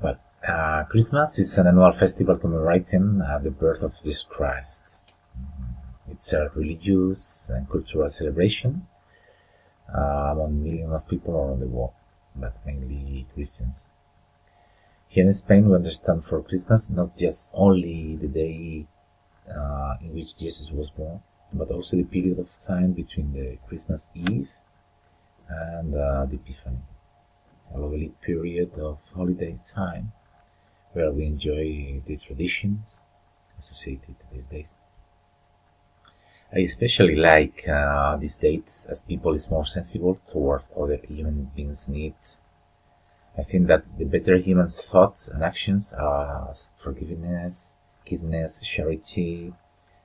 Well, Christmas is an annual festival commemorating the birth of Jesus Christ. It's a religious and cultural celebration among millions of people around the world, but mainly Christians. Here in Spain, we understand for Christmas not just only the day in which Jesus was born, but also the period of time between the Christmas Eve and the Epiphany, a lovely period of holiday time where we enjoy the traditions associated to these days. I especially like these dates as people is more sensible towards other human beings' needs. I think that the better humans' thoughts and actions are forgiveness, kindness, charity,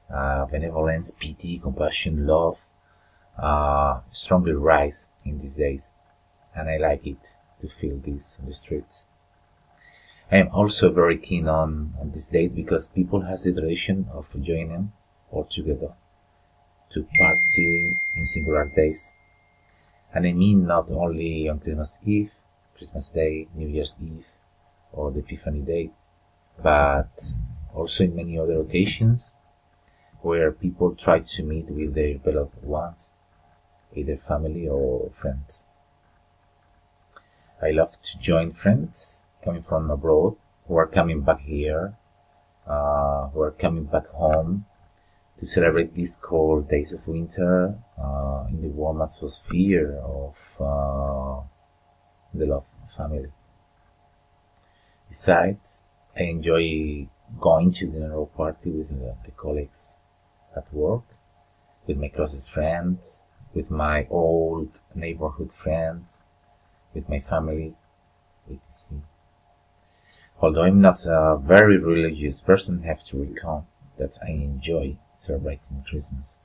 benevolence, pity, compassion, love strongly rise in these days, and I like it to feel this on the streets. I am also very keen on this date because people has the tradition of joining all together to party in singular days. And I mean not only on Christmas Eve, Christmas Day, New Year's Eve, or the Epiphany Day, but also in many other occasions where people try to meet with their beloved ones, either family or friends. I love to join friends coming from abroad who are coming back here, who are coming back home to celebrate these cold days of winter in the warm atmosphere of the love family. Besides, I enjoy going to dinner or party with the colleagues at work, with my closest friends, with my old neighborhood friends, with my family, etc. Although I'm not a very religious person, I have to recount that I enjoy celebrating Christmas.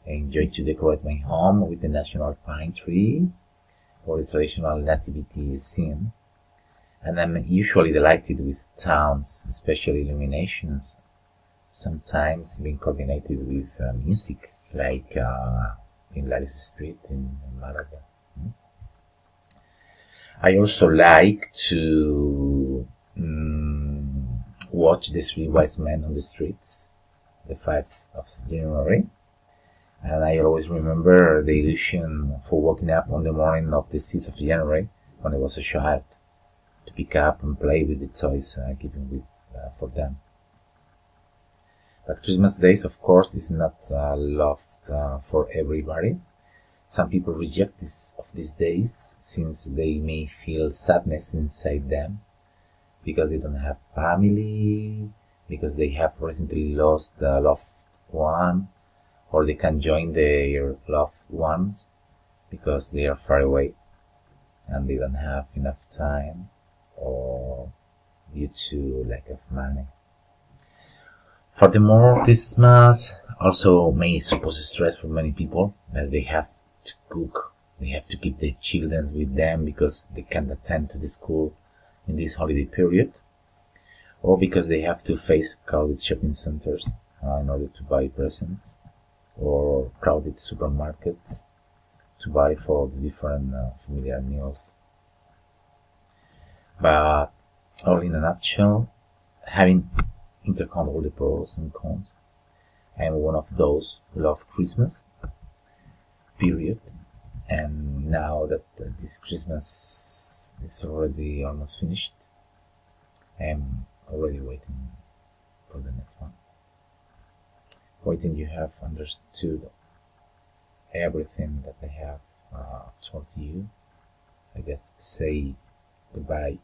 I enjoy to decorate my home with the national pine tree or the traditional nativity scene, and I'm usually delighted with towns, special illuminations, sometimes being coordinated with music, like in Laris Street in Malaga. I also like to watch the Three Wise Men on the streets, the 5th of January, and I always remember the illusion for waking up on the morning of the 6th of January when I was a child to pick up and play with the toys given for them. But Christmas days, of course, is not loved for everybody. Some people reject these days since they may feel sadness inside them because they don't have family, because they have recently lost a loved one, or they can't join their loved ones because they are far away and they don't have enough time or due to lack of money. Furthermore, Christmas also may suppose stress for many people as they have to cook. They have to keep their children with them because they can't attend to the school in this holiday period, or because they have to face crowded shopping centers in order to buy presents, or crowded supermarkets to buy for the different familiar meals. But all in a nutshell, having intercount all the pros and cons, I am one of those who love Christmas, period. And now that this Christmas is already almost finished, I am already waiting for the next one. Waiting you have understood everything that I have told you. I guess say goodbye